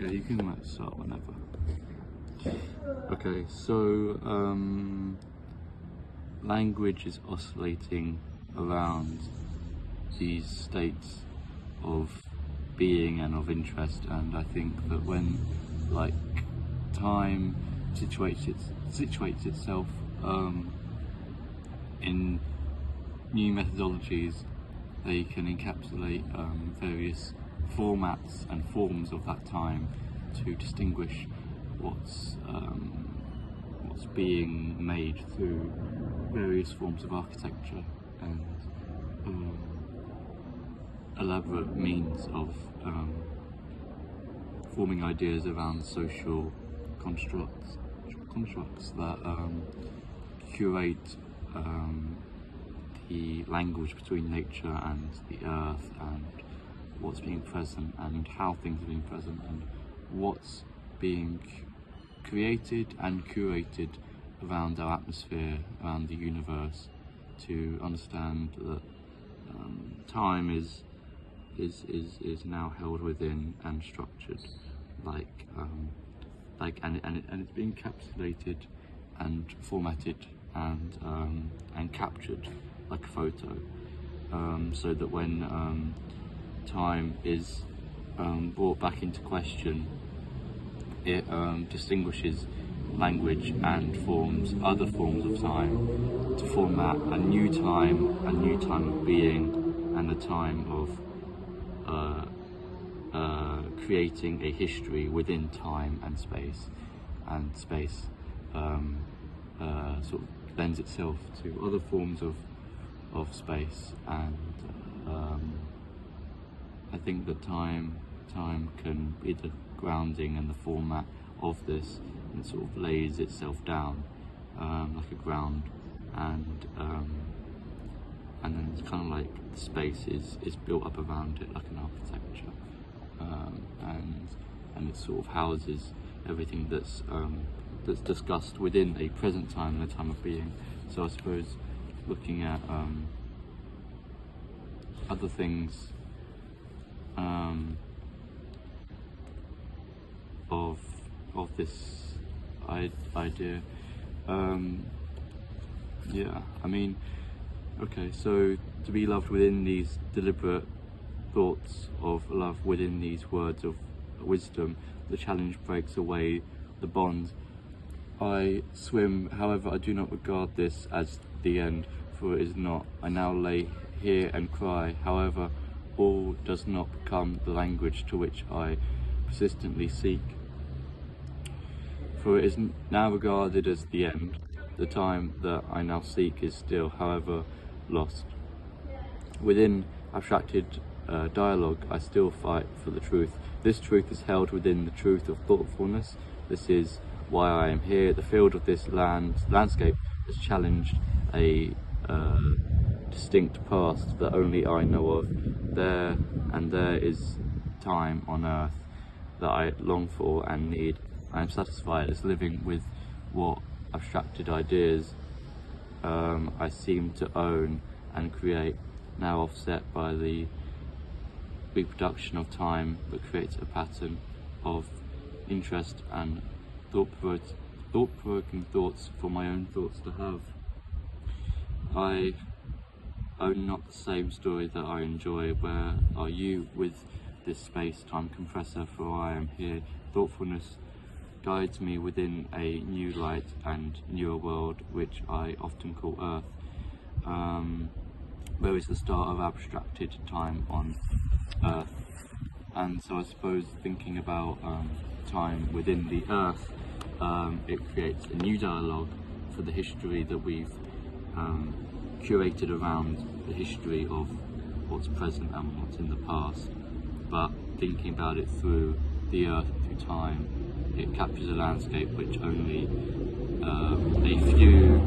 Okay, you can start whenever. Okay, so language is oscillating around these states of being and of interest, and I think that when like time situates itself in new methodologies, they can encapsulate various formats and forms of that time to distinguish what's being made through various forms of architecture and elaborate means of forming ideas around social constructs that curate the language between nature and the earth, and what's being present and how things are being present, and what's being created and curated around our atmosphere, around the universe, to understand that time is now held within and structured and it's being encapsulated and formatted and captured like a photo, so that when time is brought back into question, it distinguishes language and forms other forms of time to format a new time of being, and a time of creating a history within time and space, and space sort of lends itself to other forms of space, and I think that time can be the grounding and the format of this, and it sort of lays itself down like a ground, and then it's kind of like the space is built up around it like an architecture, and it sort of houses everything that's discussed within a present time and a time of being. So I suppose looking at other things of this idea, yeah, I mean, okay, so to be loved within these deliberate thoughts of love, within these words of wisdom, the challenge breaks away the bond. I swim, however, I do not regard this as the end, for it is not. I now lay here and cry, however, all does not become the language to which I persistently seek. For it is now regarded as the end. The time that I now seek is still, however, lost. Within abstracted dialogue, I still fight for the truth. This truth is held within the truth of thoughtfulness. This is why I am here. The field of this landscape has challenged a distinct past that only I know of. There is time on earth that I long for and need. I am satisfied as living with what abstracted ideas I seem to own and create, now offset by the reproduction of time that creates a pattern of interest and thought-provoking thoughts for my own thoughts to have. I own not the same story that I enjoy. Where are you with this space-time compressor? For I am here. Thoughtfulness guides me within a new light and newer world, which I often call Earth. Where is the start of abstracted time on Earth? And so I suppose thinking about time within the Earth, it creates a new dialogue for the history that we've curated around the history of what's present and what's in the past. But thinking about it through the Earth, through time, it captures a landscape which only a few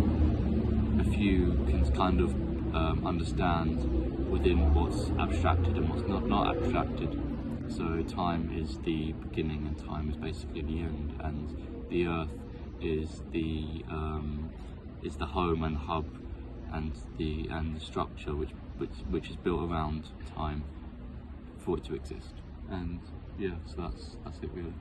can kind of understand within what's abstracted and what's not abstracted. So time is the beginning and time is basically the end, and the Earth is the home and hub and the structure which is built around time for it to exist. And yeah, so that's it really.